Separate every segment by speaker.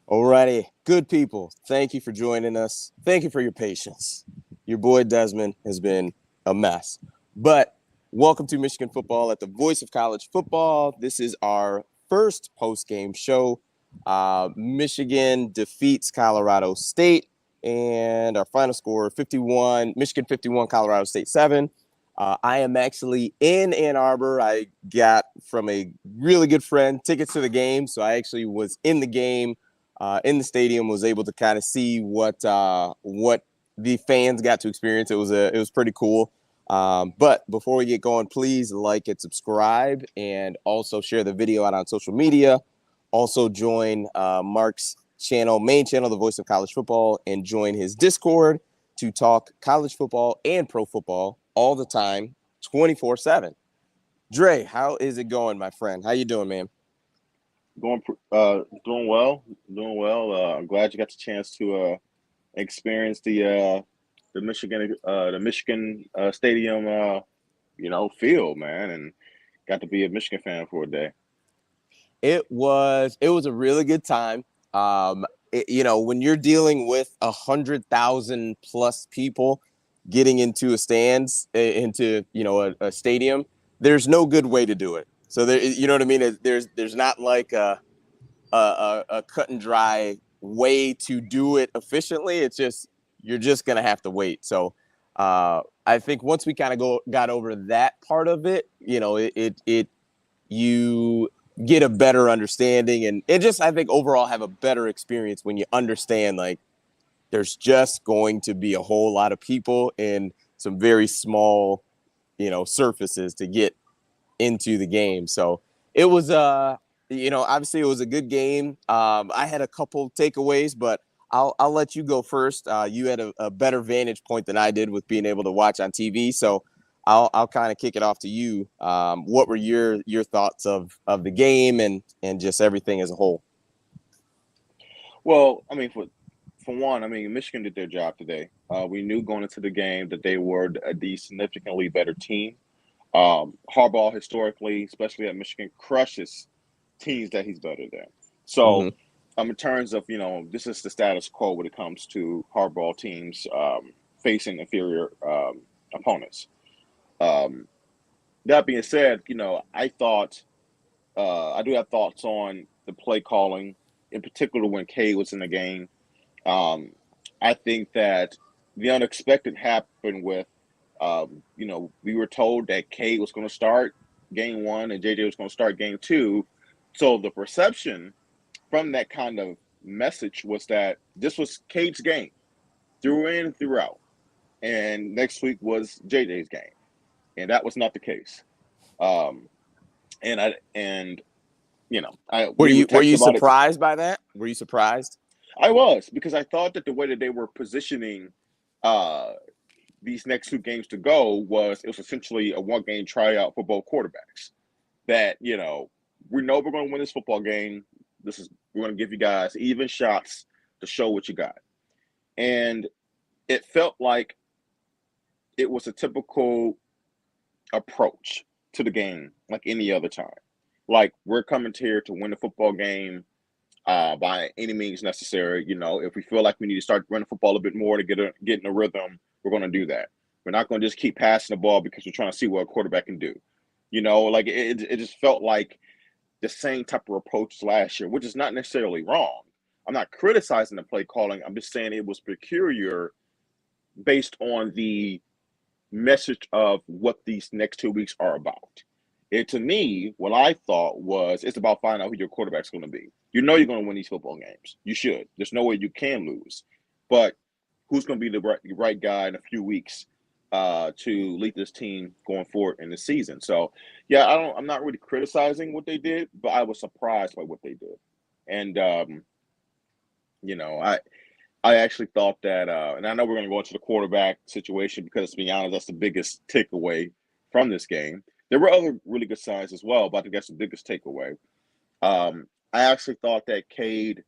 Speaker 1: Alrighty, good people. Thank you for joining us. Thank you for your patience. Your boy Desmond has been a mess, but welcome to Michigan Football at the Voice of College Football. This is our first post-game show. Michigan defeats Colorado State, and our final score 51, Michigan 51, Colorado State 7. I am actually in Ann Arbor. I got from a really good friend tickets to the game, so I actually was in the game in the stadium, was able to kind of see what the fans got to experience. It was pretty cool. But before we get going, please like and subscribe, and also share the video out on social media. Also join Mark's channel, main channel, The Voice of College Football, and join his Discord to talk college football and pro football all the time, 24/7. Dre, how is it going, my friend? How you doing, man?
Speaker 2: Doing well, doing well. I'm glad you got the chance to experience the Michigan Stadium field, man, and got to be a Michigan fan for a day.
Speaker 1: It was a really good time. When you're dealing with 100,000 plus people getting into a stands into a stadium, there's no good way to do it. So there, you know what I mean. There's not like a cut and dry way to do it efficiently. It's just you're just gonna have to wait. So I think once we kind of got over that part of it, you get a better understanding, and just I think overall have a better experience when you understand like there's just going to be a whole lot of people in some very small surfaces to get into the game. So it was obviously it was a good game. I had a couple takeaways, but I'll let you go first. You had a better vantage point than I did with being able to watch on TV, so I'll kind of kick it off to you. What were your thoughts of the game and just everything as a whole?
Speaker 2: Well, I mean, for one, I mean, Michigan did their job today. We knew going into the game that they were the significantly better team. Harbaugh historically, especially at Michigan, crushes teams that he's better than. So,
Speaker 1: Mm-hmm.
Speaker 2: in terms of this is the status quo when it comes to Harbaugh teams facing inferior opponents. Um, that being said, I thought I do have thoughts on the play calling, in particular when Cade was in the game. Um, I think that the unexpected happened with, we were told that Cade was going to start game one and JJ was going to start game two. So the perception from that kind of message was that this was Cade's game through in and throughout. And next week was JJ's game. And that was not the case. Um, and
Speaker 1: Were
Speaker 2: we were
Speaker 1: you
Speaker 2: texting about it.
Speaker 1: surprised by that? Were you surprised?
Speaker 2: I was, because I thought that the way that they were positioning uh, these next two games to go was it was essentially a one game tryout for both quarterbacks. That we know we're going to win this football game. We're going to give you guys even shots to show what you got, and it felt like it was a typical approach to the game, like any other time. Like, we're coming here to win the football game by any means necessary. If we feel like we need to start running football a bit more to get in a rhythm, we're going to do that. We're not going to just keep passing the ball because we're trying to see what a quarterback can do. Like it just felt like the same type of approach last year, which is not necessarily wrong. I'm not criticizing the play calling. I'm just saying it was peculiar based on the message of what these next 2 weeks are about. To me, what I thought was it's about finding out who your quarterback's going to be. You're going to win these football games. You should. There's no way you can lose. But who's going to be the right guy in a few weeks to lead this team going forward in the season? So, yeah, I'm not really criticizing what they did, but I was surprised by what they did. And you know, I I actually thought that, and I know we're going to go into the quarterback situation because, to be honest, that's the biggest takeaway from this game. There were other really good signs as well, but I think that's the biggest takeaway. I actually thought that Cade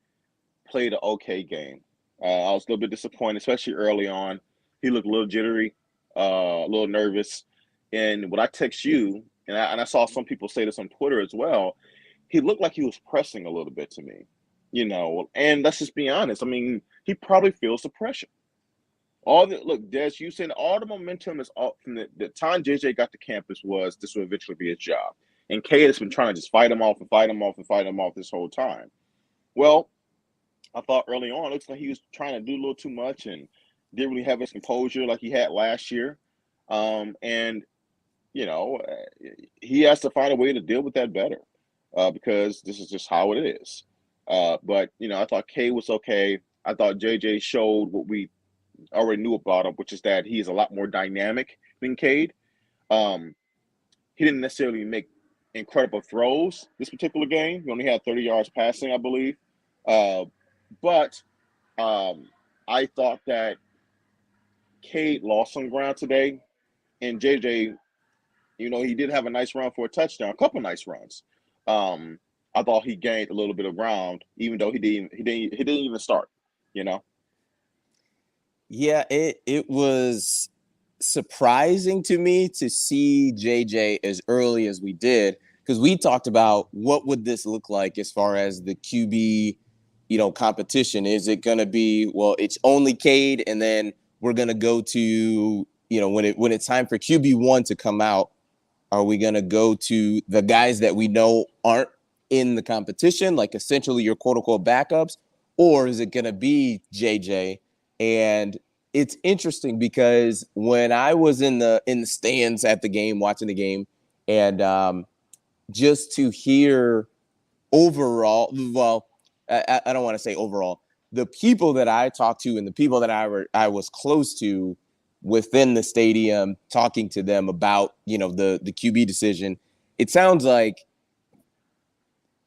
Speaker 2: played an okay game. I was a little bit disappointed, especially early on. He looked a little jittery, a little nervous. And when I text you, and I saw some people say this on Twitter as well, he looked like he was pressing a little bit to me. And let's just be honest. I mean, he probably feels the pressure. Look, Des, you said all the momentum is all from the time JJ got to campus was this will eventually be his job. And Cade has been trying to just fight him off and fight him off and fight him off this whole time. Well, I thought early on, it looks like he was trying to do a little too much and didn't really have his composure like he had last year. And you know, he has to find a way to deal with that better because this is just how it is. But I thought K was okay. I thought JJ showed what we already knew about him, which is that he is a lot more dynamic than Cade. Um, he didn't necessarily make incredible throws this particular game. He only had 30 yards passing, I believe. Uh, but I thought that Cade lost some ground today, and JJ, he did have a nice run for a touchdown, a couple nice runs. I thought he gained a little bit of ground, even though he didn't even start. You know.
Speaker 1: Yeah, it was surprising to me to see JJ as early as we did, because we talked about what would this look like as far as the QB, competition. Is it going to be, well, it's only Cade, and then we're going to go to, when it's time for QB1 to come out, are we going to go to the guys that we know aren't in the competition, like essentially your quote unquote backups, or is it going to be JJ? And it's interesting because when I was in the stands at the game, watching the game, and just to hear overall, well, I don't want to say overall, the people that I talked to and the people that I was close to within the stadium, talking to them about, the QB decision, it sounds like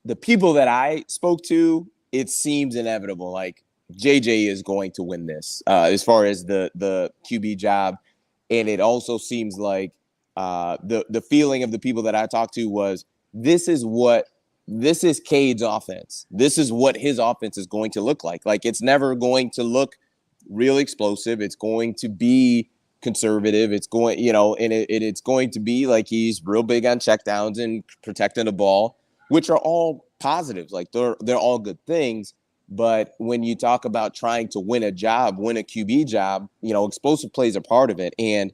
Speaker 1: the people that I spoke to, it seems inevitable. Like JJ is going to win this as far as the QB job. And it also seems like the feeling of the people that I talked to was this is Cade's offense. This is what his offense is going to look like. Like, it's never going to look real explosive. It's going to be conservative. It's going, and it's going to be like he's real big on checkdowns and protecting the ball, which are all positives. Like they're all good things. But when you talk about trying to win a QB job, explosive plays are part of it. And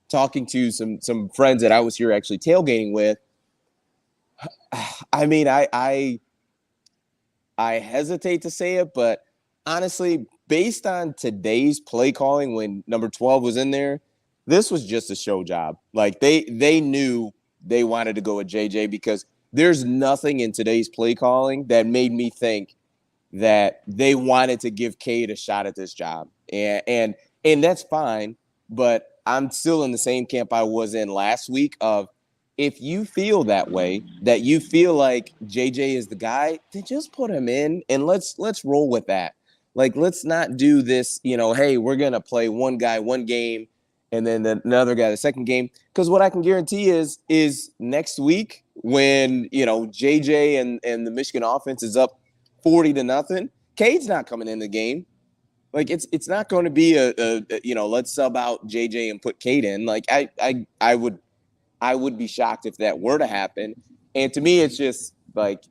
Speaker 1: talking to some friends that I was here actually tailgating with, I mean, I hesitate to say it, but honestly, based on today's play calling when number 12 was in there, this was just a show job. Like they knew they wanted to go with JJ because there's nothing in today's play calling that made me think that they wanted to give Cade a shot at this job. And that's fine, but I'm still in the same camp I was in last week of, if you feel that way, that you feel like JJ is the guy, then just put him in and let's roll with that. Like, let's not do this, hey, we're going to play one guy one game and then another guy the second game. Because what I can guarantee is next week when, JJ and the Michigan offense is up 40-0, Cade's not coming in the game. Like, it's not going to be a let's sub out JJ and put Cade in. Like, I would be shocked if that were to happen. And to me, it's just like,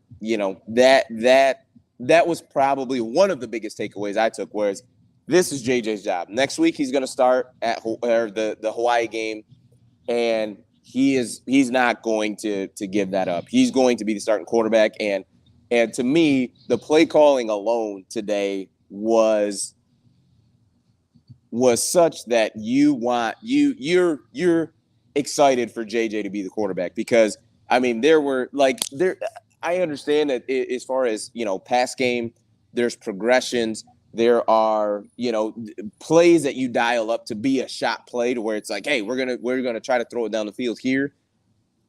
Speaker 1: that was probably one of the biggest takeaways I took, whereas this is JJ's job. Next week, he's going to start at the Hawaii game, and he's not going to give that up. He's going to be the starting quarterback. And to me, the play calling alone today was such that you're excited for JJ to be the quarterback, because I mean I understand that as far as pass game, there's progressions, there are plays that you dial up to be a shot play to where it's like, hey, we're gonna try to throw it down the field here,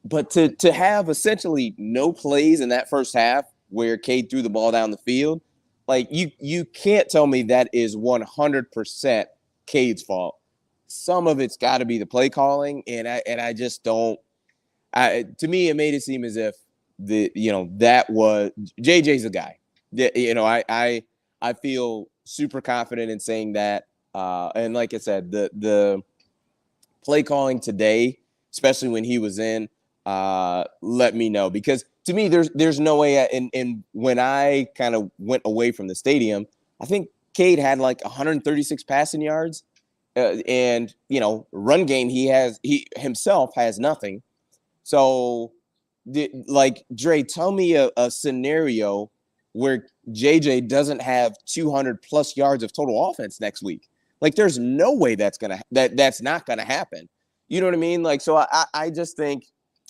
Speaker 1: but to have essentially no plays in that first half where Cade threw the ball down the field, like you can't tell me that is 100% Cade's fault. Some of it's got to be the play calling, and I just don't. To me, it made it seem as if that was JJ's a guy. I feel super confident in saying that. And like I said, the play calling today, especially when he was in, let me know, because to me, there's no way. And when I kind of went away from the stadium, I think Cade had like 136 passing yards, and run game he himself has nothing. So, like Dre, tell me a scenario where JJ doesn't have 200 plus yards of total offense next week. Like, there's no way that's not gonna happen. You know what I mean? Like, so I just think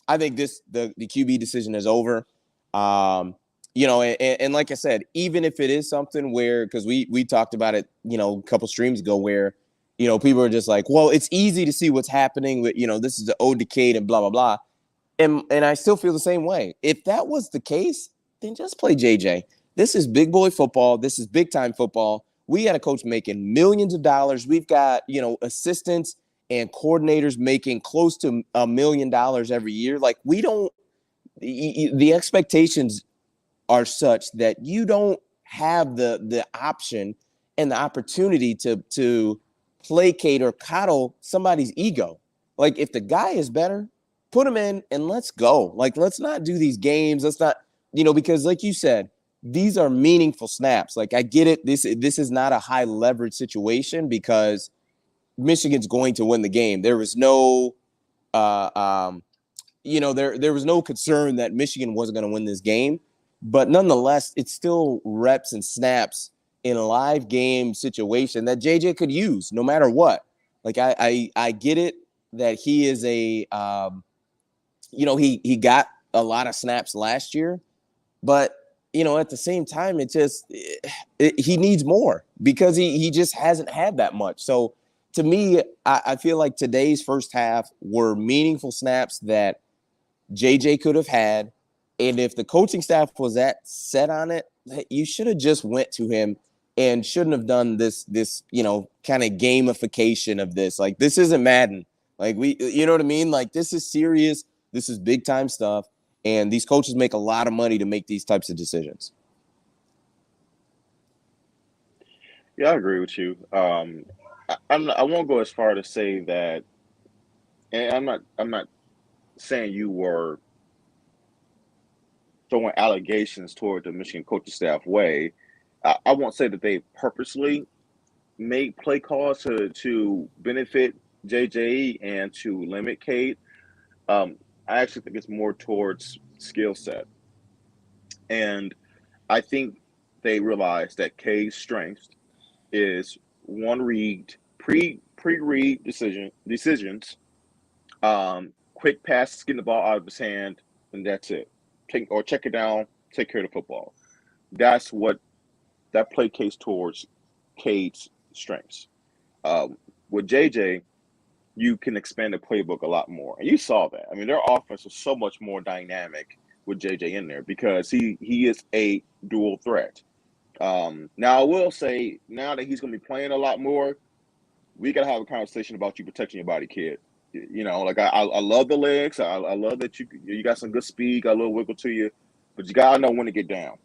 Speaker 1: the QB decision is over. And like I said, even if it is something where, because we talked about it, a couple streams ago, where people are just like, well, it's easy to see what's happening with, this is the ode to Cade and blah blah blah. And I still feel the same way. If that was the case, then just play JJ. This is big boy football. This is big time football. We got a coach making millions of dollars. We've got, assistants and coordinators making close to $1 million every year. Like, the expectations are such that you don't have the option and the opportunity to placate or coddle somebody's ego. Like, if the guy is better, put him in and let's go. Like, let's not do these games. Let's not, because like you said, these are meaningful snaps. Like, I get it. This is not a high leverage situation because Michigan's going to win the game. There was no, there was no concern that Michigan wasn't going to win this game. But nonetheless, it's still reps and snaps in a live game situation that JJ could use no matter what. Like, I get it that he is he got a lot of snaps last year, but at the same time, he needs more because he just hasn't had that much. So to me, I feel like today's first half were meaningful snaps that JJ could have had. And if the coaching staff was that set on it, you should have just went to him and shouldn't have done this kind of gamification of this. Like, this isn't Madden. Like, you know what I mean? Like, this is serious. This is big time stuff. And these coaches make a lot of money to make these types of decisions.
Speaker 2: Yeah, I agree with you. I won't go as far to say that, and I'm not saying you were throwing allegations toward the Michigan coaching staff way. I won't say that they purposely made play calls to benefit JJ and to limit Cade. I actually think it's more towards skill set. And I think they realized that Cade's strength is one read, pre-read decisions, quick passes, getting the ball out of his hand, and that's it. Check it down, take care of the football. That's what that play case towards Cade's strengths. With JJ, you can expand the playbook a lot more. And you saw that. I mean, their offense was so much more dynamic with JJ in there because he is a dual threat. Now, I will say, now that he's going to be playing a lot more, we got to have a conversation about you protecting your body, kid. Like, I love the legs. I love that you got some good speed, got a little wiggle to you, but you got to know when to get down.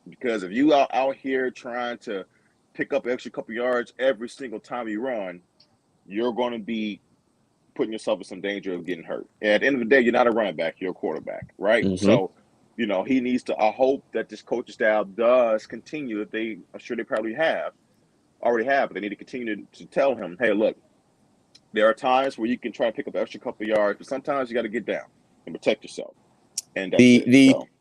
Speaker 2: Because if you are out here trying to pick up an extra couple yards every single time you run, you're going to be putting yourself in some danger of getting hurt. And at the end of the day, you're not a running back, you're a quarterback, right?
Speaker 1: Mm-hmm.
Speaker 2: So, he needs to, I hope that this coaching staff does continue, that I'm sure they probably already have, but they need to continue to tell him, hey, look, there are times where you can try to pick up an extra couple of yards, but sometimes you got to get down and protect yourself. And that's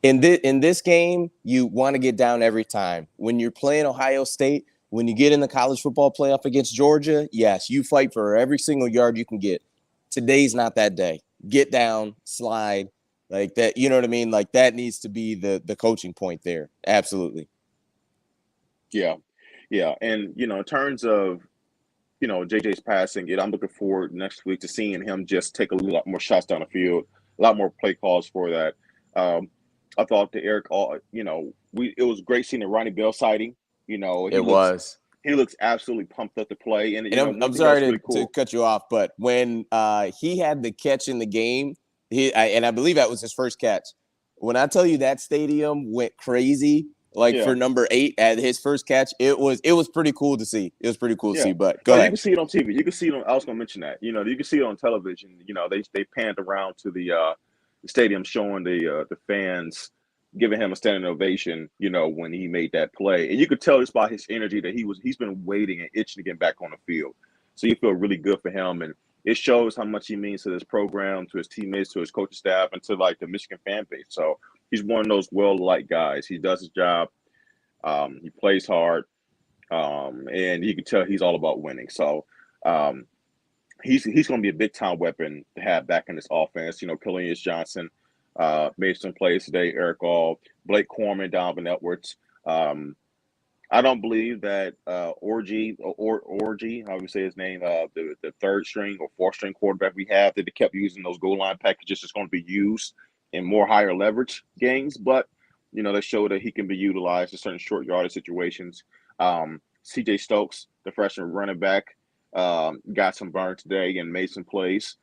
Speaker 1: in this game, you want to get down every time. When you're playing Ohio State, when you get in the college football playoff against Georgia, yes, you fight for every single yard you can get. Today's not that day. Get down, slide, like that. You know what I mean? Like, that needs to be the coaching point there. Absolutely.
Speaker 2: Yeah. And, in terms of, JJ's passing it, I'm looking forward next week to seeing him just take a lot more shots down the field, a lot more play calls for that. I thought the Eric, it was great seeing the Ronnie Bell sighting. He looks absolutely pumped up to play. And
Speaker 1: I'm sorry to cut you off, but when he had the catch in the game, I believe that was his first catch. When I tell you that stadium went crazy, for number 8 at his first catch, it was pretty cool to see. It was pretty cool to see. But go ahead.
Speaker 2: You can see it on TV. You can see it on. I was going to mention that. You can see it on television. They panned around to the stadium showing the fans giving him a standing ovation, when he made that play. And you could tell just by his energy that he's been waiting and itching to get back on the field. So you feel really good for him. And it shows how much he means to this program, to his teammates, to his coaching staff, and to like the Michigan fan base. So he's one of those well-liked guys. He does his job. He plays hard. And you can tell he's all about winning. So he's going to be a big-time weapon to have back in this offense. Killian Johnson made some plays today. Eric All, Blake Corman, Donovan Edwards. I don't believe that Orgy, how we say his name, the third string or fourth string quarterback we have, that they kept using those goal line packages is going to be used in more higher leverage games. But, they show that he can be utilized in certain short yardage situations. CJ Stokes, the freshman running back, got some burn today and made some plays.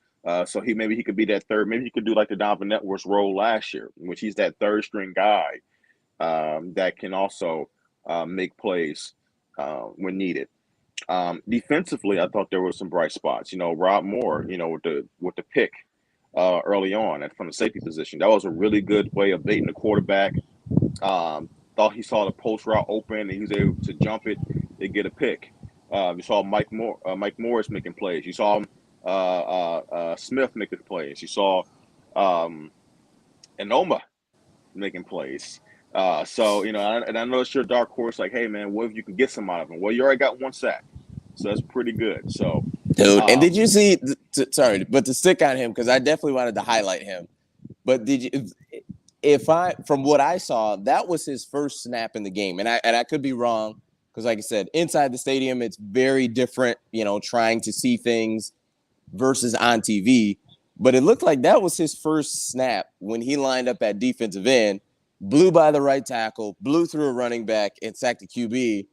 Speaker 2: So maybe he could be that third. Maybe he could do like the Donovan Edwards role last year, which he's that third string guy that can also make plays when needed. Defensively, I thought there were some bright spots. Rob Moore, with the pick early on from the safety position, that was a really good way of baiting the quarterback. Thought he saw the post route open and he was able to jump it and get a pick. You saw Mike Morris making plays. You saw Smith making plays. You saw Enoma making plays. And I know it's your dark horse. Like, hey man, what if you can get some out of him? Well, you already got one sack, so that's pretty good. So,
Speaker 1: dude, and did you see? Sorry, but to stick on him because I definitely wanted to highlight him. But did you? From what I saw, that was his first snap in the game, and I could be wrong because, like I said, inside the stadium, it's very different. Trying to see things versus on TV. But it looked like that was his first snap when he lined up at defensive end, blew by the right tackle, blew through a running back, and sacked the QB.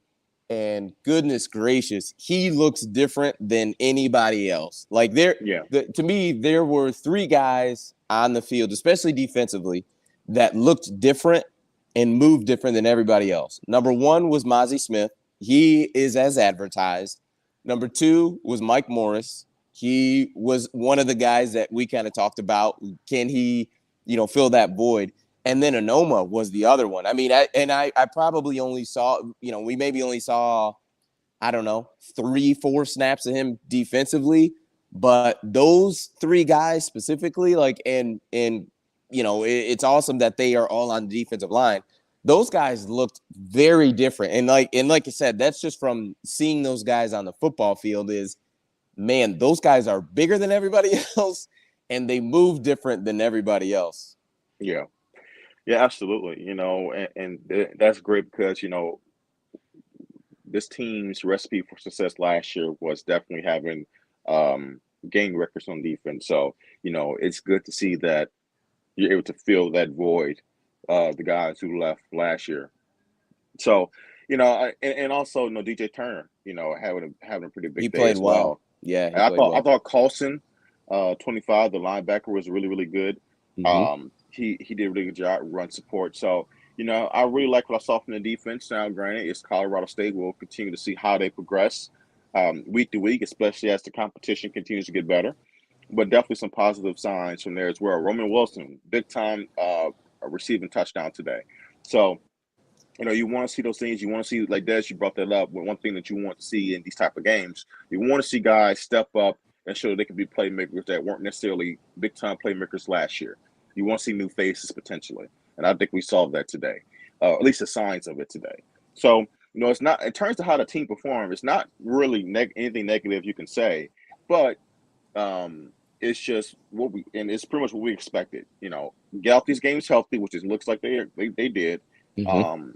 Speaker 1: And goodness gracious, he looks different than anybody else. Like to me, there were three guys on the field, especially defensively, that looked different and moved different than everybody else. Number one was Mozzie Smith. He is as advertised. Number two was Mike Morris. He was one of the guys that we kind of talked about. Can he, fill that void? And then Enoma was the other one. I mean, I probably only saw, we maybe only saw, I don't know, 3-4 snaps of him defensively. But those three guys specifically, it's awesome that they are all on the defensive line. Those guys looked very different. And like I said, that's just from seeing those guys on the football field is, man, those guys are bigger than everybody else and they move different than everybody else.
Speaker 2: Yeah. Yeah, absolutely. And that's great because, this team's recipe for success last year was definitely having game records on defense. So, it's good to see that you're able to fill that void, the guys who left last year. So, and also, DJ Turner, having a pretty big
Speaker 1: he
Speaker 2: day
Speaker 1: played
Speaker 2: as
Speaker 1: well.
Speaker 2: well.
Speaker 1: Yeah,
Speaker 2: And I thought Carlson, 25, the linebacker, was really, really good.
Speaker 1: Mm-hmm.
Speaker 2: He did a really good job run support. So, I really like what I saw from the defense. Now, granted, it's Colorado State. We'll continue to see how they progress week to week, especially as the competition continues to get better. But definitely some positive signs from there as well. Roman Wilson, big time receiving touchdown today. So, you want to see those things. You want to see, like Des, you brought that up. One thing that you want to see in these type of games, you want to see guys step up and show they can be playmakers that weren't necessarily big-time playmakers last year. You want to see new faces potentially. And I think we saw that today, at least the signs of it today. So, it's not, in terms of how the team performed, it's not really anything negative you can say, but it's just and it's pretty much what we expected. Get out these games healthy, which it looks like they did.
Speaker 1: Mm-hmm.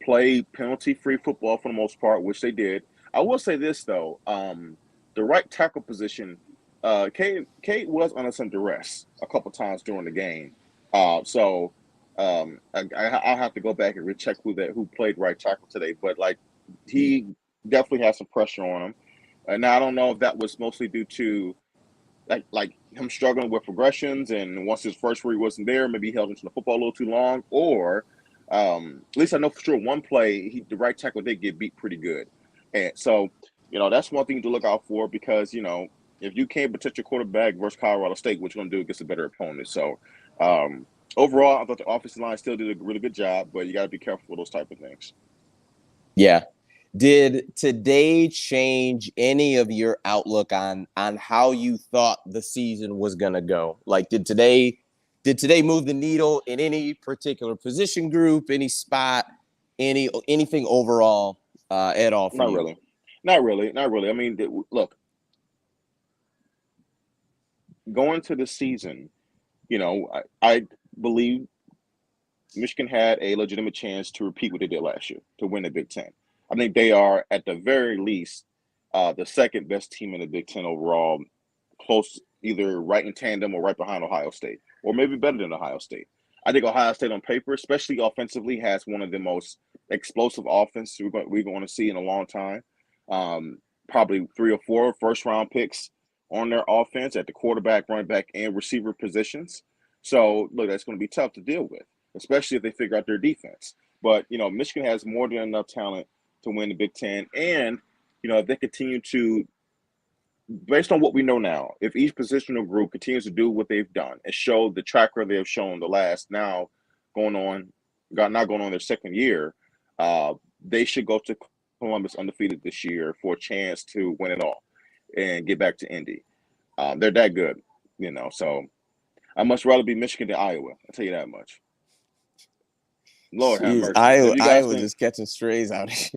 Speaker 2: Play penalty-free football for the most part, which they did. I will say this though, the right tackle position, Cade was under some duress a couple times during the game. I'll have to go back and recheck who played right tackle today, but he definitely had some pressure on him. And now I don't know if that was mostly due to like him struggling with progressions, and once his first read wasn't there, maybe he held into the football a little too long, or at least I know for sure one play the right tackle did get beat pretty good. And so, that's one thing to look out for because, if you can't protect your quarterback versus Colorado State, what you're going to do against a better opponent. So, Overall, I thought the offensive line still did a really good job, but you got to be careful with those type of things.
Speaker 1: Yeah. Did today change any of your outlook on how you thought the season was gonna go? Like, did today move the needle in any particular position group, any spot, anything overall at all for
Speaker 2: Not
Speaker 1: you?
Speaker 2: really. Not really. Not really. I mean, look, going to the season, I believe Michigan had a legitimate chance to repeat what they did last year, to win the Big Ten. I think they are, at the very least, the second best team in the Big Ten overall, close, either right in tandem or right behind Ohio State, or maybe better than Ohio State. I think Ohio State on paper, especially offensively, has one of the most explosive offenses we're going to see in a long time. Probably 3 or 4 first-round picks on their offense at the quarterback, running back, and receiver positions. So, look, that's going to be tough to deal with, especially if they figure out their defense. But, Michigan has more than enough talent to win the Big Ten. And, if they continue to, based on what we know now, if each positional group continues to do what they've done and show the track record they have shown the last now going on their second year, they should go to Columbus undefeated this year for a chance to win it all and get back to Indy. They're that good, so I'd much rather be Michigan than Iowa. I'll tell you that much. Lord have
Speaker 1: Jeez,
Speaker 2: mercy. Have you guys
Speaker 1: Iowa just catching strays out here.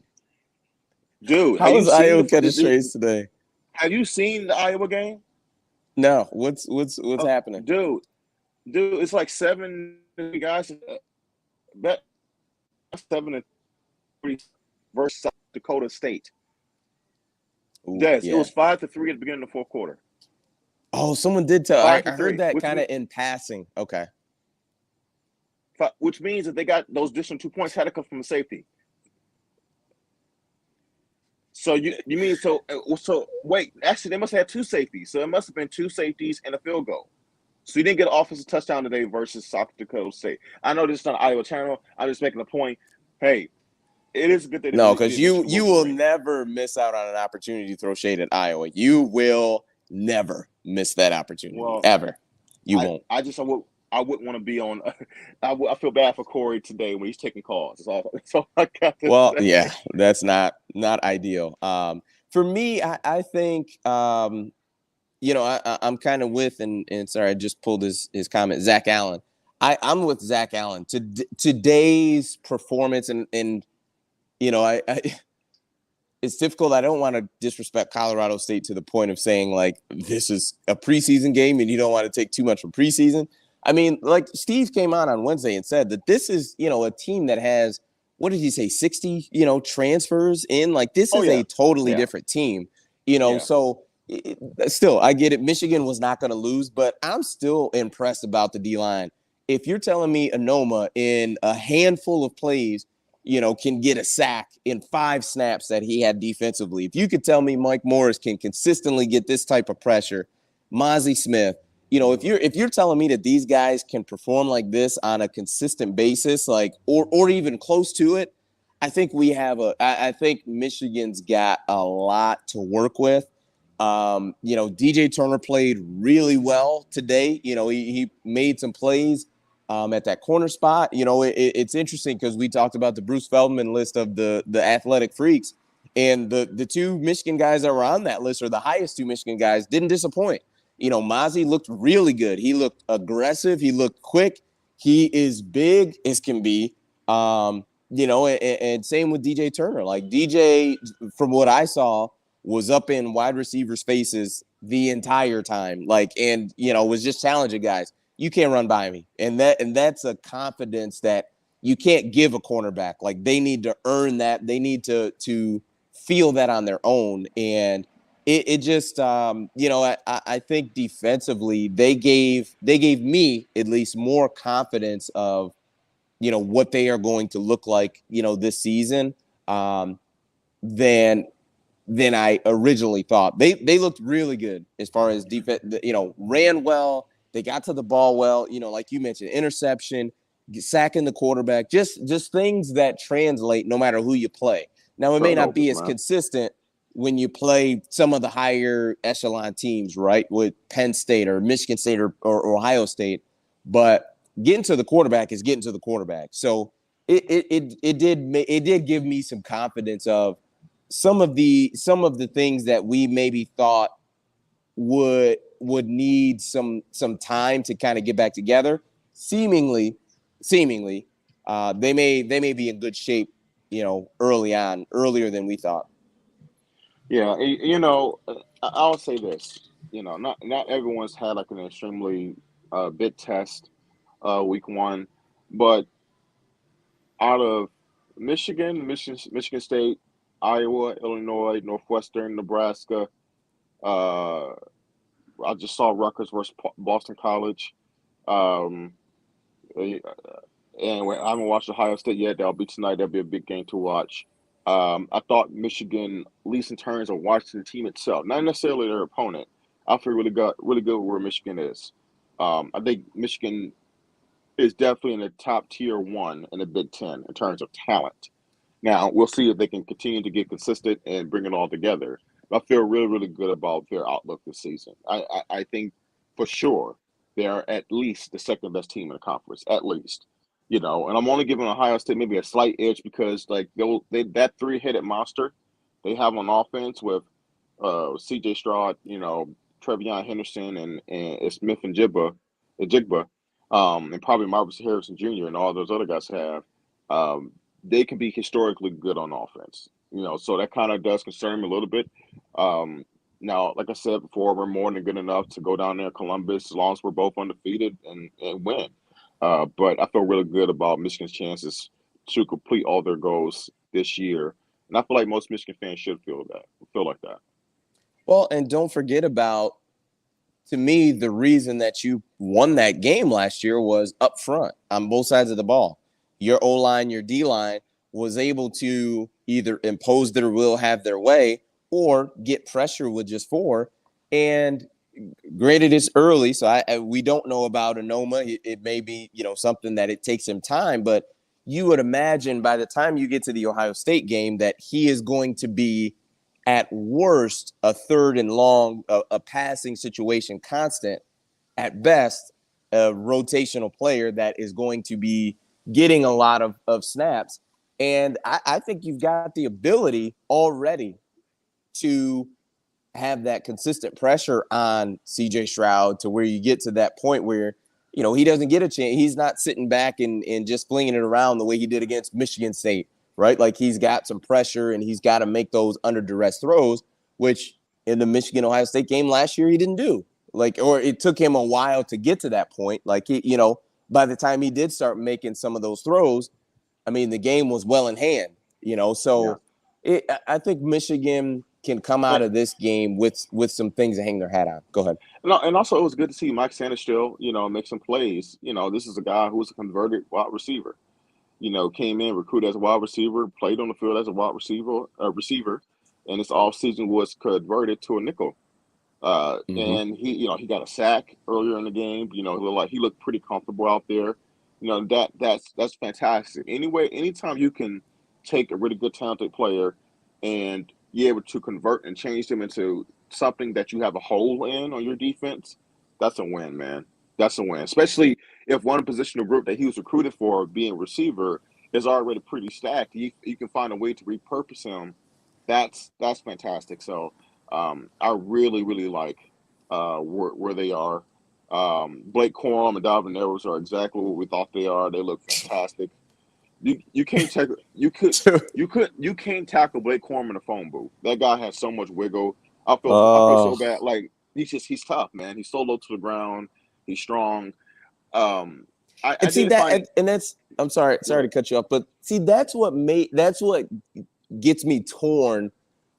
Speaker 2: Dude,
Speaker 1: How is Iowa catching strays today?
Speaker 2: Have you seen the Iowa game?
Speaker 1: No. What's happening?
Speaker 2: Dude, it's like 7 guys. Bet 7-3 versus South Dakota State.
Speaker 1: Ooh,
Speaker 2: Yes,
Speaker 1: yeah.
Speaker 2: It was 5-3 at the beginning of the fourth quarter.
Speaker 1: Oh, someone did tell. I
Speaker 2: 5-3,
Speaker 1: heard that kind of in passing. Okay.
Speaker 2: Which means that they got those additional 2 points had to come from the safety. So you mean so wait, actually they must have had 2 safeties. So it must have been 2 safeties and a field goal. So you didn't get an offensive touchdown today versus South Dakota State. I know this is not Iowa channel. I'm just making a point. Hey, it is a good thing.
Speaker 1: No, because you will never miss out on an opportunity to throw shade at Iowa. You will never miss that opportunity ever. You won't.
Speaker 2: I wouldn't want to be on. I feel bad for Corey today when he's taking calls. That's all I got to say.
Speaker 1: Yeah, that's not ideal. For me, I think I'm kind of with and sorry, I just pulled his comment. Zach Allen. I'm with Zach Allen. Today's performance and I it's difficult. I don't want to disrespect Colorado State to the point of saying like this is a preseason game and you don't want to take too much from preseason. I mean, like Steve came on Wednesday and said that this is, a team that has, what did he say, 60, transfers in? Like this is a totally different team, so still, I get it. Michigan was not going to lose, but I'm still impressed about the D-line. If you're telling me Anoma in a handful of plays, can get a sack in 5 snaps that he had defensively. If you could tell me Mike Morris can consistently get this type of pressure, Mozzie Smith, if you're telling me that these guys can perform like this on a consistent basis, like or even close to it, I think I think Michigan's got a lot to work with. DJ Turner played really well today. He made some plays at that corner spot. It's interesting because we talked about the Bruce Feldman list of the athletic freaks, and the 2 Michigan guys that were on that list, or the highest 2 Michigan guys, didn't disappoint. Mozzie looked really good. He looked aggressive. He looked quick. He is big as can be. And same with DJ Turner. Like DJ, from what I saw, was up in wide receivers' faces the entire time. Was just challenging guys. You can't run by me. And that's a confidence that you can't give a cornerback. Like they need to earn that. They need to feel that on their own. And it just, I think defensively they gave me at least more confidence of, what they are going to look like, this season than I originally thought. They looked really good as far as defense, ran well. They got to the ball well, like you mentioned, interception, sacking the quarterback, just things that translate no matter who you play. Now, it may not be as consistent when you play some of the higher echelon teams, right, with Penn State or Michigan State or Ohio State. But getting to the quarterback is getting to the quarterback. So it did give me some confidence of some of the things that we maybe thought would need some time to kind of get back together. Seemingly, they may be in good shape, earlier than we thought.
Speaker 2: Yeah, I'll say this. Not everyone's had like an extremely big test week one, but out of Michigan State, Iowa, Illinois, Northwestern, Nebraska, uh, I just saw Rutgers versus Boston College. Um, and I haven't watched Ohio State yet. That'll be tonight. That'll be a big game to watch. I thought Michigan, at least in terms of watching the team itself, not necessarily their opponent, I feel really good where Michigan is. I think Michigan is definitely in the top tier one in the Big Ten in terms of talent. Now we'll see if they can continue to get consistent and bring it all together. But I feel really good about their outlook this season. I think for sure they are at least the second best team in the conference, at least. And I'm only giving Ohio State maybe a slight edge because like that three-headed monster they have on offense with C.J. Stroud, Trevion Henderson and Smith and Jigba, and probably Marvin Harrison Jr. and all those other guys have. They can be historically good on offense. So that kind of does concern me a little bit. Now, like I said before, we're more than good enough to go down there in Columbus as long as we're both undefeated and win. But I feel really good about Michigan's chances to complete all their goals this year. And I feel like most Michigan fans should feel like that.
Speaker 1: Well, and don't forget about, to me, the reason that you won that game last year was up front on both sides of the ball. Your O-line, your D-line was able to either impose their will, have their way, or get pressure with just four. And granted, it's early, so we don't know about Anoma. It may be, something that it takes him time, but you would imagine by the time you get to the Ohio State game that he is going to be at worst a third and long, a passing situation constant, at best a rotational player that is going to be getting a lot of snaps. And I think you've got the ability already to have that consistent pressure on C.J. Stroud to where you get to that point where, he doesn't get a chance. He's not sitting back and just flinging it around the way he did against Michigan State, right? Like he's got some pressure and he's got to make those under duress throws, which in the Michigan-Ohio State game last year, he didn't do. Or it took him a while to get to that point. Like, by the time he did start making some of those throws, I mean, the game was well in hand, So yeah. I think Michigan can come out of this game with some things to hang their hat on. Go ahead.
Speaker 2: No, and also it was good to see Mike Sanders still, make some plays. This is a guy who was a converted wide receiver. Came in, recruited as a wide receiver, played on the field as a wide receiver, and this offseason was converted to a nickel. And he got a sack earlier in the game. He looked pretty comfortable out there. That's fantastic. Anyway, anytime you can take a really good, talented player and you're able to convert and change them into something that you have a hole in on your defense, that's a win, man. That's a win. Especially if one positional group that he was recruited for, being receiver, is already pretty stacked. You can find a way to repurpose him. That's fantastic. So I really like where they are. Blake Corum and Dalvin Evans are exactly what we thought they are. They look fantastic. You can't tackle you can't tackle Blake Corum in a phone booth. That guy has so much wiggle. I feel so bad. Like he's tough, man. He's so low to the ground. He's strong. I'm
Speaker 1: sorry to cut you off, but see, that's what gets me torn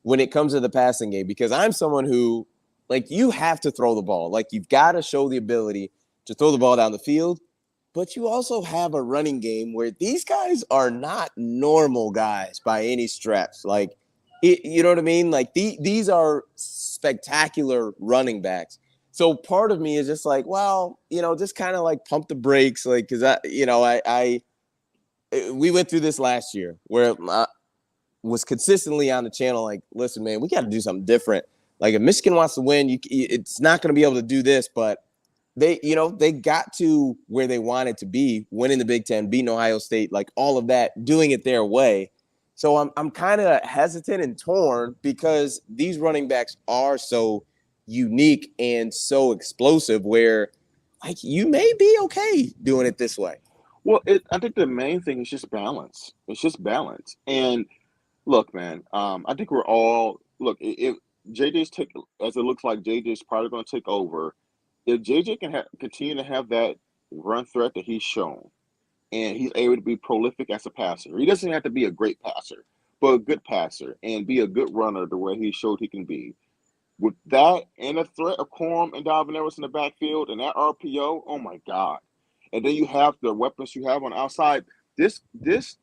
Speaker 1: when it comes to the passing game, because I'm someone who, like, you have to throw the ball. Like, you've got to show the ability to throw the ball down the field, but you also have a running game where these guys are not normal guys by any stretch. Like, you know what I mean? Like, these are spectacular running backs. So part of me is just like, well, just kind of like pump the brakes, like, because we went through this last year where I was consistently on the channel like, listen, man, we got to do something different. Like, if Michigan wants to win, it's not going to be able to do this, but they got to where they wanted to be, winning the Big Ten, beating Ohio State, like all of that, doing it their way. So I'm kind of hesitant and torn because these running backs are so unique and so explosive where like you may be okay doing it this way.
Speaker 2: Well, I think the main thing is just balance. It's just balance. And look, man, I think we're all look. If JJ's take as it looks like JJ's probably going to take over, if JJ can continue to have that run threat that he's shown, and he's able to be prolific as a passer, he doesn't have to be a great passer, but a good passer and be a good runner the way he showed he can be. With that and a threat of Corum and Dalvin Harris in the backfield and that RPO, oh my God. And then you have the weapons you have on the outside. This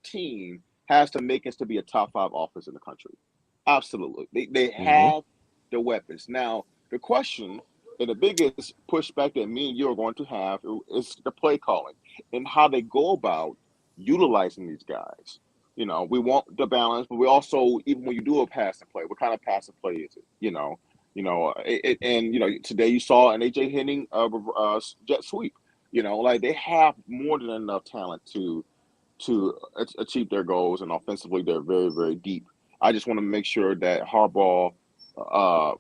Speaker 2: team has to make us to be a top 5 offense in the country. Absolutely. They
Speaker 1: Mm-hmm.
Speaker 2: have the weapons. Now, the question and the biggest pushback that me and you are going to have is the play calling and how they go about utilizing these guys. We want the balance, but we also, even when you do a passing play, what kind of passing play is it? Today you saw an AJ Henning jet sweep. Like they have more than enough talent to achieve their goals, and offensively they're very, very deep. I just want to make sure that Harbaugh uh,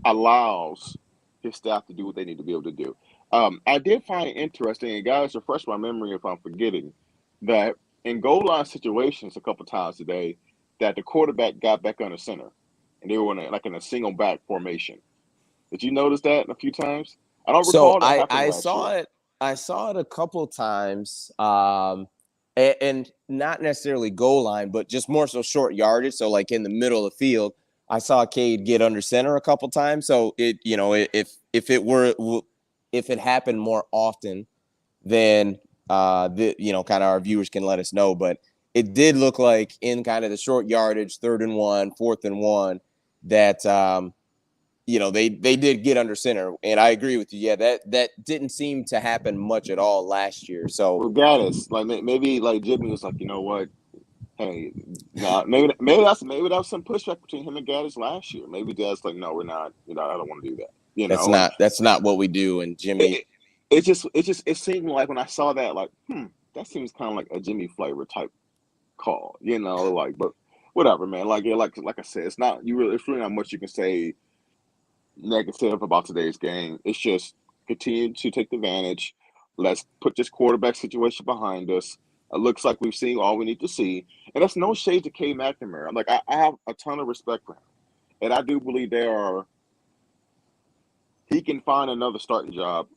Speaker 2: allows his staff to do what they need to be able to do. I did find it interesting, and guys, refresh my memory if I'm forgetting, that in goal line situations a couple times today, that the quarterback got back under center, and they were in a single back formation. Did you notice that a few times? I don't
Speaker 1: So
Speaker 2: recall that happening
Speaker 1: I
Speaker 2: last
Speaker 1: saw
Speaker 2: year.
Speaker 1: it. I saw it a couple times, and not necessarily goal line, but just more so short yardage. So like in the middle of the field, I saw Cade get under center a couple times. So if it happened more often, then kind of our viewers can let us know. But it did look like in kind of the short yardage, 3rd and 1, 4th and 1, that they did get under center, and I agree with you. Yeah, that didn't seem to happen much at all last year. So
Speaker 2: Well, Gaddis, like maybe like Jimmy was like, you know what? Hey, now maybe that was some pushback between him and Gaddis last year. Maybe Gaddis like, no, we're not. I don't want to do that.
Speaker 1: that's
Speaker 2: And
Speaker 1: not what we do. And Jimmy,
Speaker 2: it, it seemed like when I saw that, like, that seems kind of like a Jimmy flavor type call. But whatever, man. Like, yeah, like I said, it's really not much you can say negative about today's game. It's just continue to take advantage. Let's put this quarterback situation behind us. It looks like we've seen all we need to see. And that's no shade to Cade McNamara. Like, I have a ton of respect for him. And I do believe he can find another starting job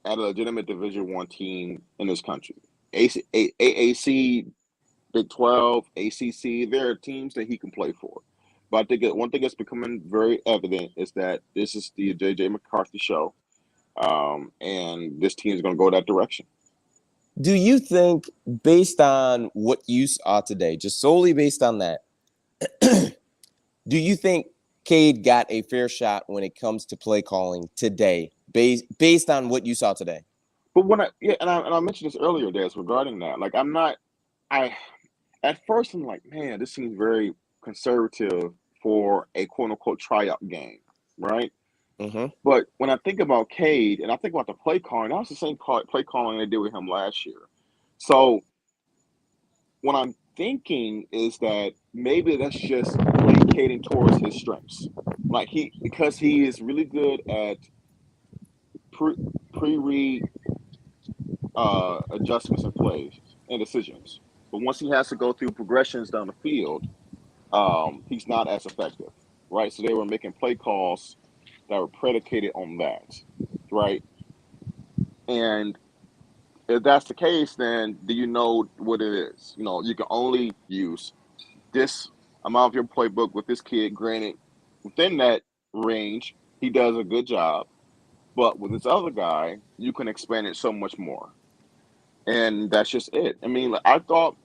Speaker 2: at a legitimate Division I team in this country. AAC, Big 12, ACC, there are teams that he can play for. But I think one thing that's becoming very evident is that this is the J.J. McCarthy show, and this team is going to go that direction.
Speaker 1: do you think, based on what you saw today, just solely based on that, do you think Cade got a fair shot when it comes to play calling today, based on what you saw today?
Speaker 2: But and I mentioned this earlier, Des, regarding that. Like, I at first I'm like, man, this seems very conservative for a quote unquote tryout game, right?
Speaker 1: Mm-hmm.
Speaker 2: But when I think about Cade and I think about the play calling, that was the same play calling they did with him last year. So what I'm thinking is that maybe that's just placating towards his strengths. Like because he is really good at pre-read adjustments and plays and decisions. But once he has to go through progressions down the field, he's not as effective, right? So they were making play calls that were predicated on that, right? And if that's the case, then do you know what it is? You can only use this amount of your playbook with this kid. Granted, within that range, he does a good job. But with this other guy, you can expand it so much more. And that's just it. I mean, I thought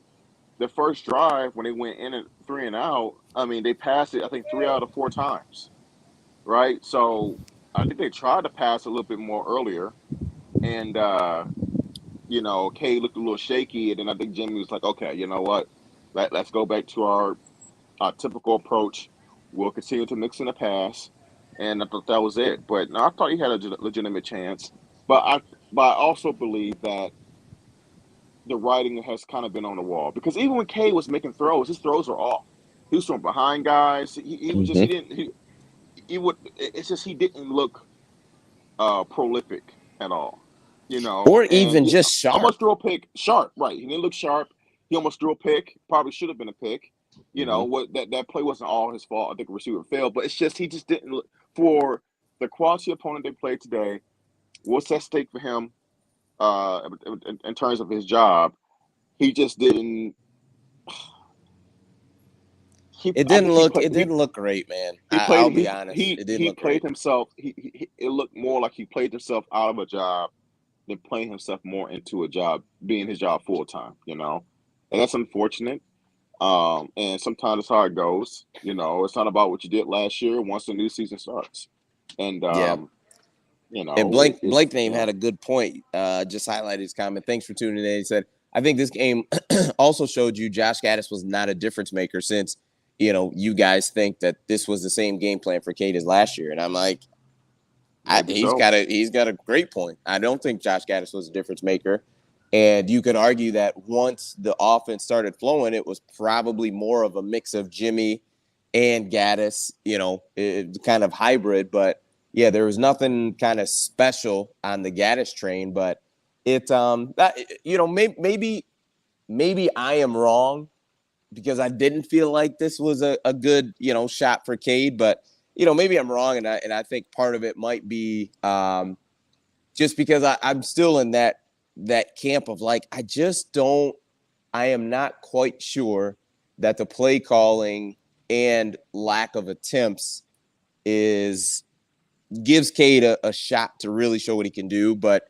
Speaker 2: the first drive when they went in at 3 and out, I mean, they passed it, I think, 3 out of 4 times, right? So I think they tried to pass a little bit more earlier. And, Kay looked a little shaky. And then I think Jimmy was like, okay, you know what? Let's go back to our typical approach. We'll continue to mix in the pass. And I thought that was it. But no, I thought he had a legitimate chance. But I also believe that the writing has kind of been on the wall because even when Cade was making throws, his throws were off. He was from behind guys. He was just
Speaker 1: Hmm.
Speaker 2: he didn't he would it's just he didn't look prolific at all,
Speaker 1: Or
Speaker 2: and
Speaker 1: even
Speaker 2: he
Speaker 1: just
Speaker 2: almost
Speaker 1: sharp.
Speaker 2: threw a pick sharp, right? He didn't look sharp. He almost threw a pick. Probably should have been a pick.
Speaker 1: Hmm.
Speaker 2: What that play wasn't all his fault. I think the receiver failed, but it's just he just didn't look for the quality opponent they played today. What's at stake for him in terms of his job? He just didn't. He
Speaker 1: It
Speaker 2: I
Speaker 1: didn't
Speaker 2: think
Speaker 1: look. It didn't look great, man.
Speaker 2: he
Speaker 1: I'll
Speaker 2: played
Speaker 1: be honest. It didn't
Speaker 2: he
Speaker 1: look
Speaker 2: played
Speaker 1: great.
Speaker 2: himself. It looked more like he played himself out of a job than playing himself more into a job, being his job full time, and that's unfortunate. And sometimes it's how it goes. It's not about what you did last year once the new season starts. And
Speaker 1: Yeah. And
Speaker 2: it's
Speaker 1: Blake name had a good point. Just highlighted his comment. Thanks for tuning in. He said, "I think this game also showed you Josh Gaddis was not a difference maker since you guys think that this was the same game plan for Cade as last year." And I'm like,
Speaker 2: maybe
Speaker 1: he's
Speaker 2: so.
Speaker 1: got a great point. I don't think Josh Gaddis was a difference maker. And you could argue that once the offense started flowing, it was probably more of a mix of Jimmy and Gaddis, kind of hybrid. But yeah, there was nothing kind of special on the Gaddis train. But maybe I am wrong because I didn't feel like this was a good, shot for Cade. But maybe I'm wrong, and I think part of it might be just because I'm still in that camp of like I am not quite sure that the play calling and lack of attempts gives Cade a shot to really show what he can do. But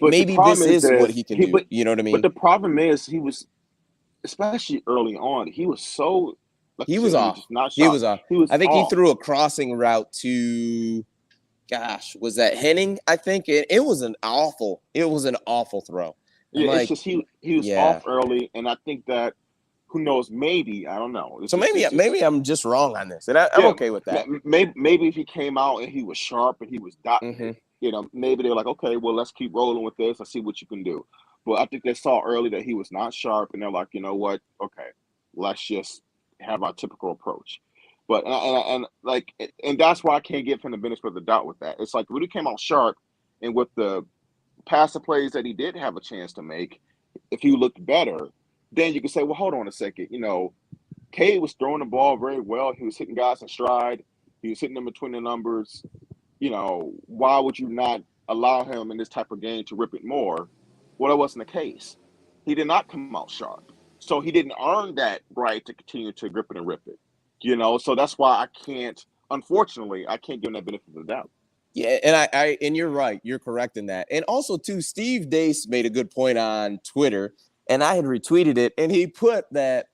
Speaker 2: But the
Speaker 1: maybe this
Speaker 2: problem is
Speaker 1: is what
Speaker 2: this
Speaker 1: he can
Speaker 2: he
Speaker 1: do. You know what I
Speaker 2: but
Speaker 1: mean?
Speaker 2: the problem is he was, especially early on, he was so, like you
Speaker 1: He
Speaker 2: said,
Speaker 1: was
Speaker 2: he was
Speaker 1: off.
Speaker 2: just not
Speaker 1: He
Speaker 2: sharp.
Speaker 1: was off.
Speaker 2: He was
Speaker 1: I think he
Speaker 2: off.
Speaker 1: threw a crossing route to, gosh, was that Henning? I think it was an awful throw. I'm
Speaker 2: Yeah, it's
Speaker 1: like,
Speaker 2: just he was off
Speaker 1: yeah.
Speaker 2: early, and I think that, who knows, maybe, I don't know.
Speaker 1: So maybe
Speaker 2: It's
Speaker 1: I'm just wrong on this, and I'm
Speaker 2: yeah,
Speaker 1: okay with that.
Speaker 2: maybe if he came out and he was sharp and he was
Speaker 1: Hmm.
Speaker 2: maybe they're like, okay, well, let's keep rolling with this. Let's see what you can do. But I think they saw early that he was not sharp, and they're like, you know what? Okay, let's just have our typical approach. But and that's why I can't give him the benefit of the doubt with that. It's like when he came out sharp, and with the passing plays that he did have a chance to make, if he looked better, then you can say, well, hold on a second. Cade was throwing the ball very well. He was hitting guys in stride. He was hitting them between the numbers. Why would you not allow him in this type of game to rip it more? Well, that wasn't the case. He did not come out sharp. So he didn't earn that right to continue to grip it and rip it. So that's why unfortunately, I can't give him that benefit of the doubt.
Speaker 1: Yeah, and and you're right. You're correct in that. And also, too, Steve Dace made a good point on Twitter, and I had retweeted it, and he put that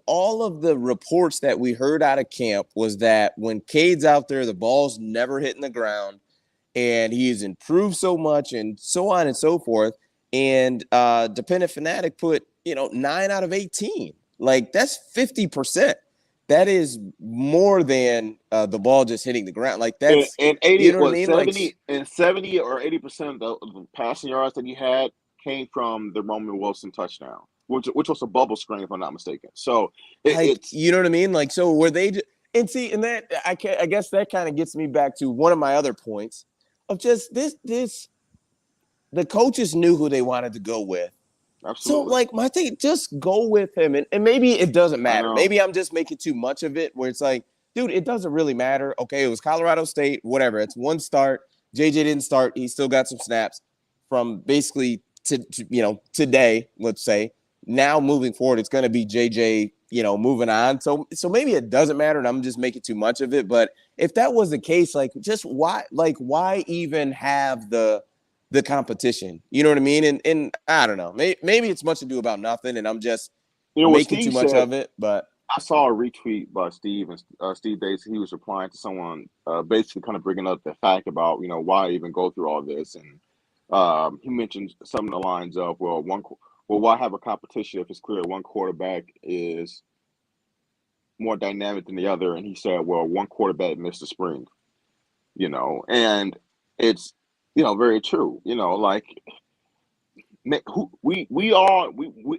Speaker 1: all of the reports that we heard out of camp was that when Cade's out there, the ball's never hitting the ground, and he's improved so much, and so on and so forth. And Dependent Fanatic put 9 out of 18. Like that's 50%. That is more than the ball just hitting the ground. Like
Speaker 2: And,
Speaker 1: that's
Speaker 2: and
Speaker 1: you
Speaker 2: 80
Speaker 1: know what I
Speaker 2: was
Speaker 1: mean. Like
Speaker 2: 70 or 80% of the passing yards that he had came from the Roman Wilson touchdown, which was a bubble screen, if I'm not mistaken. So it's
Speaker 1: you know what I mean. Like so were they and see and that I guess that kind of gets me back to one of my other points of just this the coaches knew who they wanted to go with. So,
Speaker 2: absolutely.
Speaker 1: like, my thing, just go with him. And maybe it doesn't
Speaker 2: I
Speaker 1: matter.
Speaker 2: know.
Speaker 1: Maybe I'm just making too much of it where it's like, dude, it doesn't really matter. Okay, it was Colorado State, whatever. It's one start. JJ didn't start. He still got some snaps from basically today, let's say. Now moving forward, it's going to be JJ, moving on. So maybe it doesn't matter and I'm just making too much of it. But if that was the case, like, just why even have the competition. You know what I mean? And I don't know. Maybe it's much ado about nothing, and I'm just
Speaker 2: What
Speaker 1: making too
Speaker 2: Steve
Speaker 1: much
Speaker 2: said,
Speaker 1: of it. But
Speaker 2: I saw a retweet by Steve, and Steve Dace. He was replying to someone, basically kind of bringing up the fact about why even go through all this, and he mentioned some of the lines of, well, why have a competition if it's clear one quarterback is more dynamic than the other? And he said, well, one quarterback missed the spring, and it's very true. Like we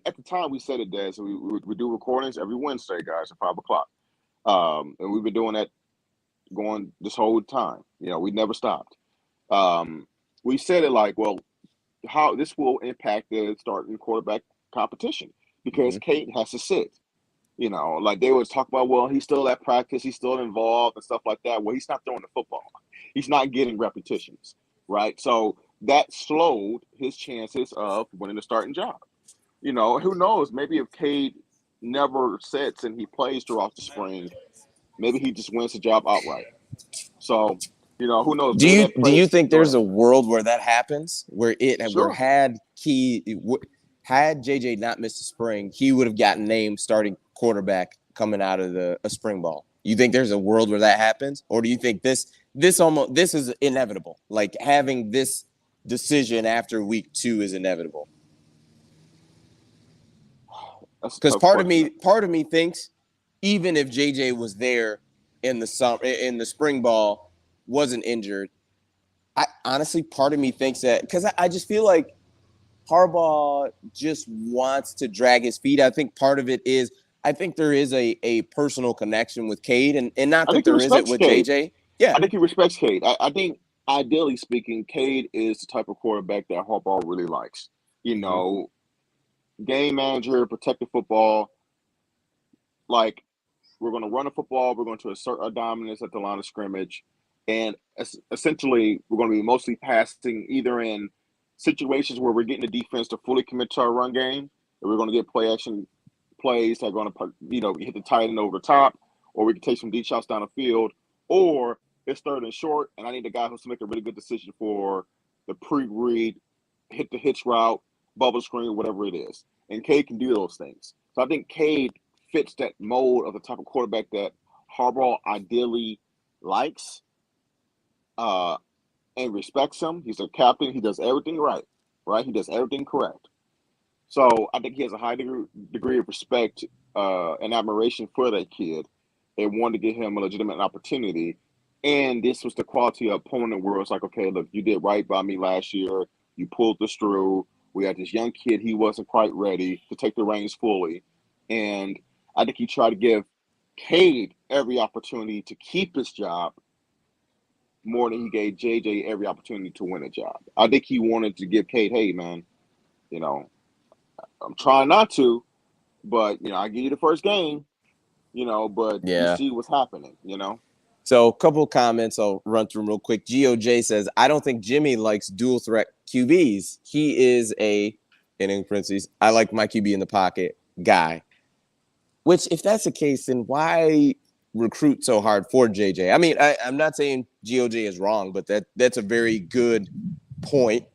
Speaker 2: at the time we said it, Dad. So we do recordings every Wednesday, guys, at 5 o'clock. And we've been doing that going this whole time. We never stopped. We said it like, well, how this will impact the starting quarterback competition because Cade has to sit. Like they would talk about, well, he's still at practice, he's still involved and stuff like that. Well, he's not throwing the football. He's not getting repetitions, right? So that slowed his chances of winning the starting job. Who knows? Maybe if Cade never sits and he plays throughout the spring, maybe he just wins the job outright. So, who knows?
Speaker 1: Do you think there's a world where that happens, where
Speaker 2: Sure.
Speaker 1: had JJ not missed the spring, he would have gotten named starting quarterback coming out of a spring ball? You think there's a world where that happens, or do you think this is inevitable? Like having this decision after week 2 is inevitable? Because part of me thinks even if JJ was there in the spring ball, wasn't injured, I honestly, part of me thinks that, because I just feel like Harbaugh just wants to drag his feet. I think part of it is, I think there is a personal connection with Cade, and not that there isn't with
Speaker 2: Cade.
Speaker 1: JJ. Yeah,
Speaker 2: I think he respects Cade. I think, ideally speaking, Cade is the type of quarterback that Harbaugh really likes. Game manager, protect the football. Like, we're going to run the football. We're going to assert our dominance at the line of scrimmage. And essentially, we're going to be mostly passing either in situations where we're getting the defense to fully commit to our run game, and we're going to get play action plays that are going to, hit the tight end over the top, or we can take some deep shots down the field, or it's third and short, and I need a guy who's to make a really good decision for the pre-read, hit the hitch route, bubble screen, whatever it is. And Cade can do those things. So I think Cade fits that mold of the type of quarterback that Harbaugh ideally likes and respects him. He's a captain. He does everything right? He does everything correct. So I think he has a high degree of respect and admiration for that kid, and wanted to give him a legitimate opportunity. And this was the quality of opponent where it's like, okay, look, you did right by me last year. You pulled this through. We had this young kid. He wasn't quite ready to take the reins fully. And I think he tried to give Cade every opportunity to keep his job more than he gave JJ every opportunity to win a job. I think he wanted to give Cade, hey, man, I'm trying not to, but, I give you the first game, but you see what's happening,
Speaker 1: So a couple of comments I'll run through real quick. GOJ says, I don't think Jimmy likes dual threat QBs. He is in parentheses, I like my QB in the pocket guy. Which, if that's the case, then why recruit so hard for JJ? I mean, I'm not saying GOJ is wrong, but that's a very good point.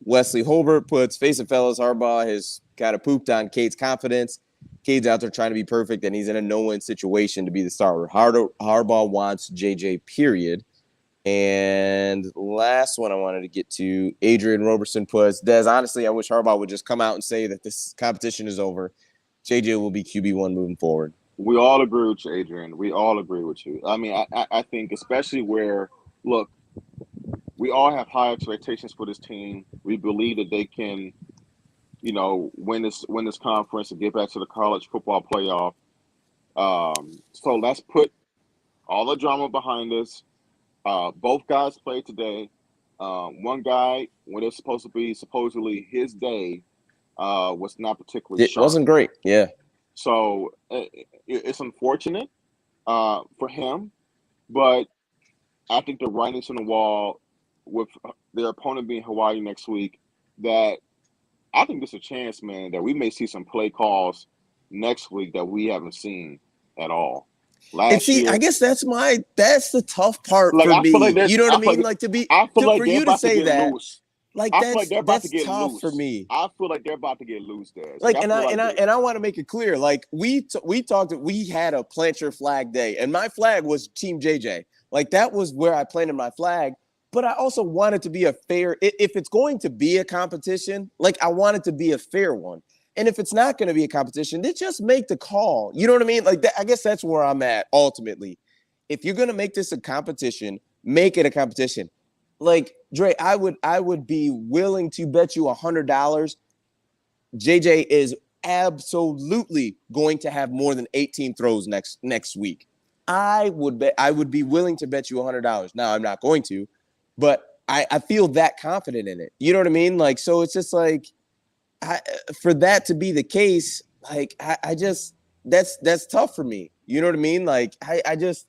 Speaker 1: Wesley Holbert puts, face it, fellas, Harbaugh has kind of pooped on Cade's confidence. Cade's out there trying to be perfect, and he's in a no-win situation to be the starter. Harbaugh wants JJ, period. And last one I wanted to get to, Adrian Roberson puts, Des, honestly, I wish Harbaugh would just come out and say that this competition is over. JJ will be QB1 moving forward.
Speaker 2: We all agree with you, Adrian. We all agree with you. I mean, I think especially where, look, we all have high expectations for this team. We believe that they can, win this conference and get back to the college football playoff. So let's put all the drama behind us. Both guys played today. One guy, when it's supposed to be supposedly his day, was not particularly sharp.
Speaker 1: It wasn't great, yeah.
Speaker 2: So it's unfortunate for him, but I think the writing's on the wall with their opponent being Hawaii next week, that I think there's a chance, man, that we may see some play calls next week that we haven't seen at all.
Speaker 1: Last year, I guess that's the tough part for me. Like you know what I mean? Like for you to say that.
Speaker 2: Loose.
Speaker 1: Like that's tough
Speaker 2: loose.
Speaker 1: for me.
Speaker 2: I feel like they're about to get loose there.
Speaker 1: I want to make it clear. Like we had a plant your flag day, and my flag was Team JJ. Like that was where I planted my flag. But I also want it to be a fair. If it's going to be a competition, like I want it to be a fair one. And if it's not going to be a competition, then just make the call. You know what I mean? Like I guess that's where I'm at ultimately. If you're going to make this a competition, make it a competition. like Dre, I would be willing to bet you $100 JJ is absolutely going to have more than 18 throws next week. I would be willing to bet you $100. Now I'm not going to, but I feel that confident in it. You know what I mean? Like, so it's just like for that to be the case, like I just that's tough for me. You know what I mean? Like I just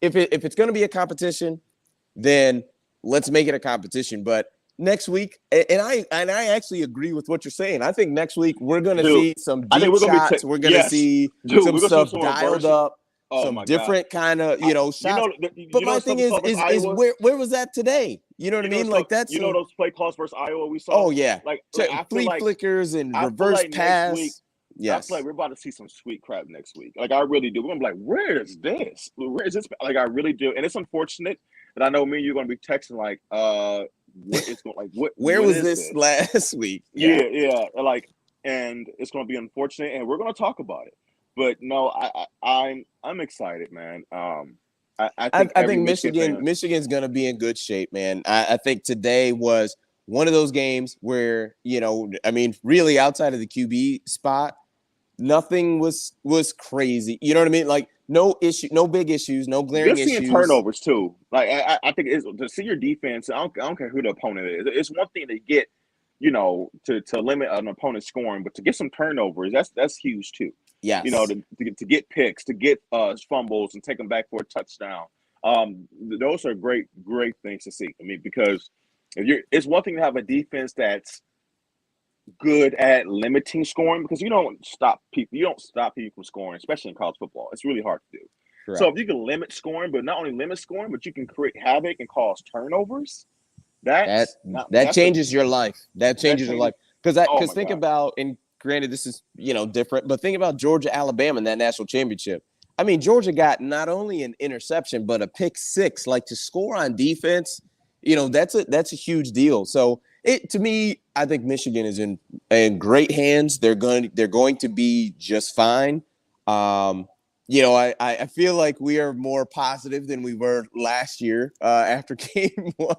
Speaker 1: if it's going to be a competition, then let's make it a competition. But next week, and I actually agree with what you're saying. I think next week we're going to see some
Speaker 2: I think
Speaker 1: deep
Speaker 2: we're gonna
Speaker 1: shots. We're going to see some stuff dialed up, some different kind of shots. But my thing is where was that today? You know what I mean? Like that's
Speaker 2: those play calls versus Iowa we saw.
Speaker 1: Oh yeah,
Speaker 2: like
Speaker 1: I flea flickers and reverse pass.
Speaker 2: Week,
Speaker 1: yes,
Speaker 2: I feel like we're about to see some sweet crap next week. Like I really do. We're gonna be like, where is this? Where is this? Like I really do. And it's unfortunate that I know me and you're gonna be texting like, what is going like what?
Speaker 1: Where
Speaker 2: what
Speaker 1: was this last week?
Speaker 2: Yeah. Like, and it's gonna be unfortunate, and we're gonna talk about it. But no, I'm excited, man. I think
Speaker 1: Michigan's gonna be in good shape, man. I think today was one of those games where I mean, really outside of the QB spot, nothing was crazy. You know what I mean? Like no big issues, no glaring issues.
Speaker 2: You're seeing turnovers too. Like I think it's to see your defense. I don't care who the opponent is. It's one thing to get, to limit an opponent's scoring, but to get some turnovers, that's huge too.
Speaker 1: Yes.
Speaker 2: To get picks, to get fumbles, and take them back for a touchdown. Those are great things to see. I mean, because it's one thing to have a defense that's good at limiting scoring, because you don't stop people from scoring, especially in college football. It's really hard to do. Correct. So if you can limit scoring, but not only limit scoring, but you can create havoc and cause turnovers, that
Speaker 1: changes your life. That changes your life. Because think about, and granted this is different, but think about Georgia, Alabama in that national championship. I mean, Georgia got not only an interception but a pick six. Like, to score on defense, that's a huge deal. So to me, I think Michigan is in great hands. They're going to be just fine. I feel like we are more positive than we were last year after game one,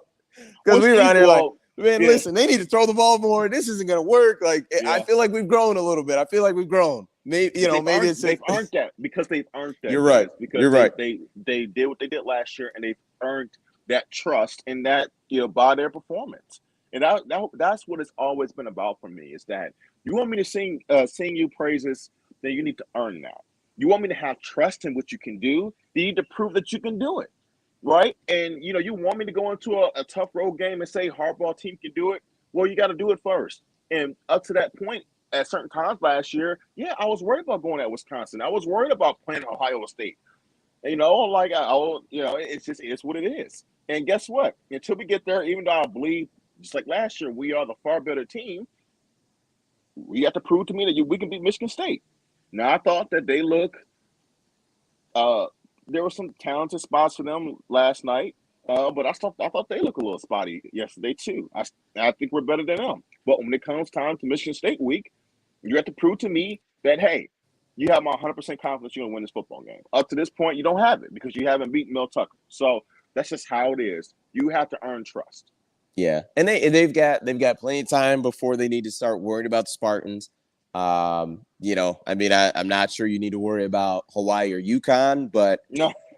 Speaker 1: because we were out here like, man, listen, they need to throw the ball more. This isn't going to work. Like, I feel like we've grown a little bit. I feel like we've grown. Maybe they've
Speaker 2: earned that because they've earned that.
Speaker 1: You're right.
Speaker 2: Because
Speaker 1: You're right.
Speaker 2: They did what they did last year, and they've earned that trust and that by their performance. And that's what it's always been about for me, is that you want me to sing you praises, then you need to earn that. You want me to have trust in what you can do, then you need to prove that you can do it, right? And you want me to go into a tough road game and say Harbaugh team can do it. Well, you got to do it first. And up to that point, at certain times last year, I was worried about going at Wisconsin. I was worried about playing Ohio State. It's what it is. And guess what? Until we get there, even though I believe, just like last year, we are the far better team, we have to prove to me that we can beat Michigan State. Now, I thought that they look there were some talented spots for them last night, but I thought they looked a little spotty yesterday too. I think we're better than them. But when it comes time to Michigan State week, you have to prove to me that, hey, you have my 100% confidence you're going to win this football game. Up to this point, you don't have it because you haven't beaten Mel Tucker. So that's just how it is. You have to earn trust.
Speaker 1: Yeah, and they've got plenty of time before they need to start worrying about the Spartans. I mean, I'm not sure you need to worry about Hawaii or UConn, but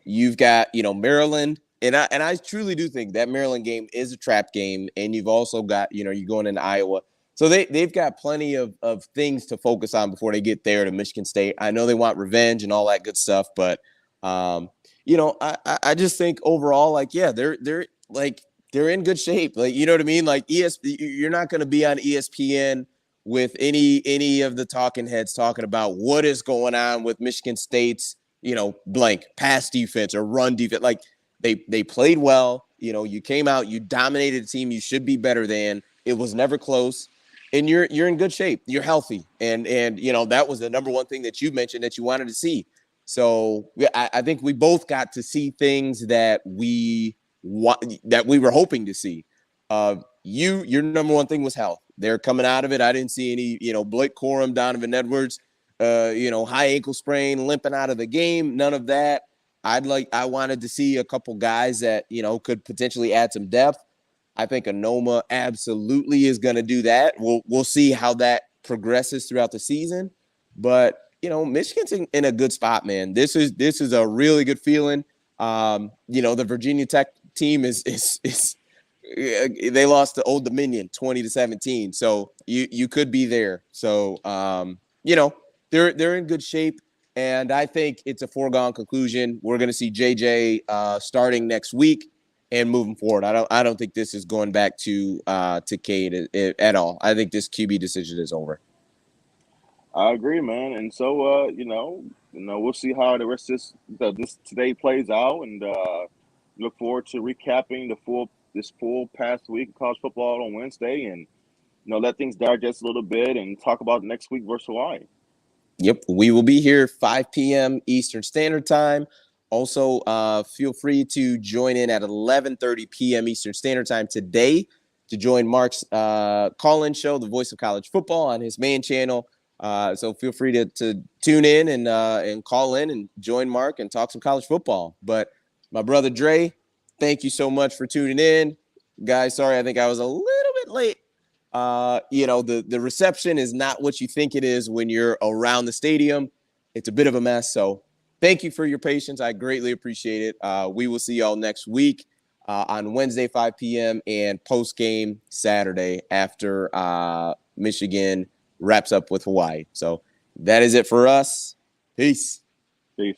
Speaker 1: you've got Maryland, and I truly do think that Maryland game is a trap game, and you've also got you're going into Iowa, so they've got plenty of things to focus on before they get there to Michigan State. I know they want revenge and all that good stuff, but I just think overall, like, they're in good shape. Like, you know what I mean? Like, you're not going to be on ESPN with any of the talking heads talking about what is going on with Michigan State's, blank pass defense or run defense. Like, they played well. You came out, you dominated a team you should be better than. It was never close. And you're in good shape. You're healthy. And that was the number one thing that you mentioned that you wanted to see. So I think we both got to see things that we were hoping to see. Your number one thing was health. They're coming out of it. I didn't see any, Blake Corum, Donovan Edwards, high ankle sprain, limping out of the game. None of that. I wanted to see a couple guys that, could potentially add some depth. I think Anoma absolutely is going to do that. We'll see how that progresses throughout the season. But, Michigan's in a good spot, man. This is a really good feeling. The Virginia Tech team is they lost to Old Dominion 20-17. So you could be there. So, they're in good shape. And I think it's a foregone conclusion. We're going to see JJ starting next week and moving forward. I don't think this is going back to Cade at all. I think this QB decision is over.
Speaker 2: I agree, man. And so, we'll see how the rest of this today plays out, and look forward to recapping this full past week of college football on Wednesday, and let things digest a little bit and talk about next week versus Hawaii.
Speaker 1: Yep, we will be here 5 p.m. Eastern Standard Time. Also, feel free to join in at 11:30 p.m. Eastern Standard Time today to join Mark's call-in show, The Voice of College Football, on his main channel. So feel free to tune in and call in and join Mark and talk some college football. But my brother Dre, thank you so much for tuning in. Guys, sorry, I think I was a little bit late. The reception is not what you think it is when you're around the stadium. It's a bit of a mess. So thank you for your patience. I greatly appreciate it. We will see y'all next week on Wednesday, 5 p.m. and post-game Saturday after Michigan wraps up with Hawaii. So that is it for us. Peace.
Speaker 2: Peace.